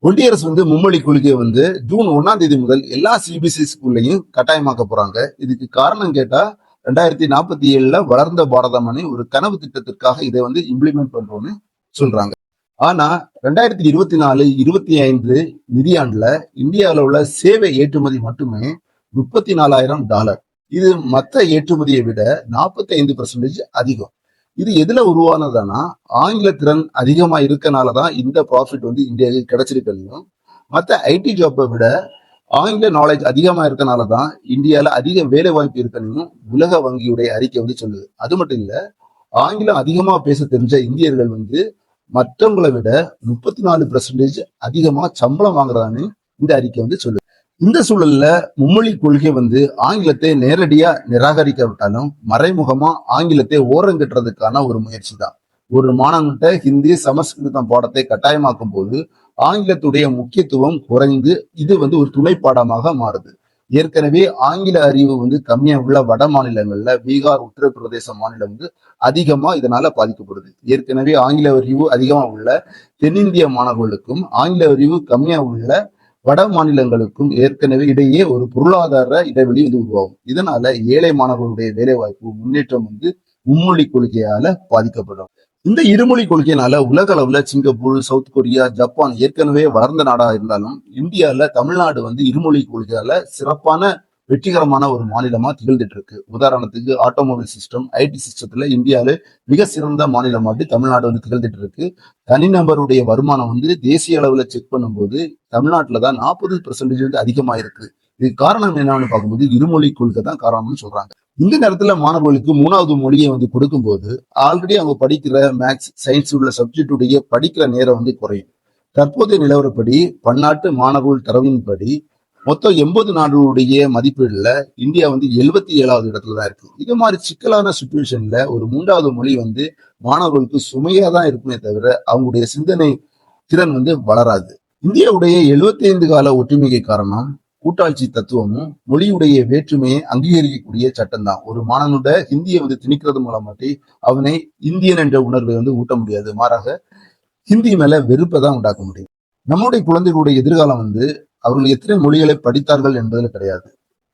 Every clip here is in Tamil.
ஒன்றிய அரசு மும்மொழி கொள்கையை ஜூன் 1 முதல் எல்லா சிபிஎஸ்இ ஸ்கூல்லையும் கட்டாயமாக்க போறாங்க. இதுக்கு காரணம் கேட்டா 2047 வளர்ந்த பாரதம் ஒரு கனவு திட்டத்திற்காக இதை இம்ப்ளிமெண்ட் பண்றோம்னு சொல்றாங்க. ஆனா 2024-25 நிதியாண்டுல இந்தியாவில் உள்ள சேவை ஏற்றுமதி மட்டுமே $34,000. இது மற்ற ஏற்றுமதியை விட 45% அதிகம். இது எதுல உருவானதுன்னா ஆங்கில திறன் அதிகமா இருக்கனாலதான் இந்த ப்ராஃபிட் இந்தியாவுக்கு கிடைச்சிருக்கலையும், மற்ற ஐடி ஜாப்பை விட ஆங்கில நாலேஜ் அதிகமா இருக்கனாலதான் இந்தியால அதிக வேலை வாய்ப்பு இருக்கணும் உலக வங்கியுடைய அறிக்கை சொல்லுது. அது மட்டும் இல்ல, ஆங்கிலம் அதிகமா பேச தெரிஞ்ச இந்தியர்கள் மற்றவங்களை விட 34% அதிகமா சம்பளம் வாங்குறான்னு இந்த அறிக்கை சொல்லுது. இந்த சூழல்ல மும்மொழி கொள்கை ஆங்கிலத்தை நேரடியா நிராகரிக்காவிட்டாலும் மறைமுகமா ஆங்கிலத்தை ஓரங்கட்டுறதுக்கான ஒரு முயற்சி தான். ஒரு மாணவன்கிட்ட ஹிந்தி சமஸ்கிருதம் பாடத்தை கட்டாயமாக்கும் போது ஆங்கிலத்துடைய முக்கியத்துவம் குறைந்து இது ஒரு துணை பாடமாக மாறுது. ஏற்கனவே ஆங்கில அறிவு கம்மியா உள்ள வட மாநிலங்கள்ல பீகார், உத்தரப்பிரதேச மாநிலம் அதிகமா இதனால பாதிக்கப்படுது. ஏற்கனவே ஆங்கில அறிவு அதிகமா உள்ள தென்னிந்திய மாணவர்களுக்கும் ஆங்கில அறிவு கம்மியா உள்ள வட மாநிலங்களுக்கும் ஏற்கனவே இடையே ஒரு பொருளாதார இடைவெளி உருவாகும். இதனால ஏழை மாணவர்களுடைய வேலை வாய்ப்பு முன்னேற்றம் மும்மொழி கொள்கையால பாதிக்கப்படும். இந்த இருமொழி கொள்கையினால உலக அளவுல சிங்கப்பூர், சவுத் கொரியா, ஜப்பான் ஏற்கனவே வளர்ந்த நாடா இருந்தாலும் இந்தியால தமிழ்நாடு இருமொழி கொள்கையால சிறப்பான வெற்றிகரமான ஒரு மாநிலமா திகழ்ந்துட்டு இருக்கு. உதாரணத்துக்கு ஆட்டோமொபைல் சிஸ்டம், ஐடி சிஸ்டத்துல இந்தியாவில மிக சிறந்த மாநிலமாட்டு தமிழ்நாடு திகழ்ந்துட்டு இருக்கு. தனிநபருடைய வருமானம் தேசிய அளவுல செக் பண்ணும்போது தமிழ்நாட்டுலதான் 40% அதிகமா இருக்கு. இதுக்கு காரணம் என்னன்னு பார்க்கும்போது இருமொழி கொள்கை தான் காரணம்னு சொல்றாங்க. இந்த நேரத்துல மாணவர்களுக்கு 3வது மொழியை கொடுக்கும்போது ஆல்ரெடி அவங்க படிக்கிற மேக்ஸ், சயின்ஸ் உள்ள சப்ஜெக்டுடைய படிக்கிற நேரம் குறையும். தற்போதைய நிலவரப்படி பன்னாட்டு மாணவர்கள் தரவின்படி மொத்தம் 80 நாடுகளுடைய மதிப்பீடுல இந்தியா 77வது இடத்துலதான் இருக்கு. இது மாதிரி சிக்கலான சுச்சுவேஷன்ல ஒரு 3வது மொழி மாணவர்களுக்கு சுமையா தான் இருக்குமே தவிர அவங்களுடைய சிந்தனை திறன் வளராது. இந்தியாவுடைய 75 கால ஒற்றுமைக்கு காரணம் கூட்டாட்சி தத்துவமும் மொழியுடைய வேற்றுமையை அங்கீகரிக்கக்கூடிய சட்டம் தான். ஒரு மாணவனோட ஹிந்தியை திணிக்கிறது மூலமாட்டி அவனை இந்தியன் என்ற உணர்வை ஊட்ட முடியாது. மாறாக ஹிந்தி மேல வெறுப்பை தான் உண்டாக்க முடியும். நம்முடைய குழந்தைகளுடைய எதிர்காலம் அவர்கள் எத்தனை மொழிகளை படித்தார்கள் என்பதில் கிடையாது.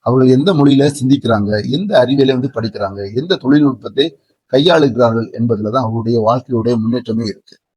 அவர்கள் எந்த மொழியில சிந்திக்கிறாங்க, எந்த அறிவியலை படிக்கிறாங்க, எந்த தொழில்நுட்பத்தை கையாளுகிறார்கள் என்பதுலதான் அவருடைய வாழ்க்கையுடைய முன்னேற்றமே இருக்கு.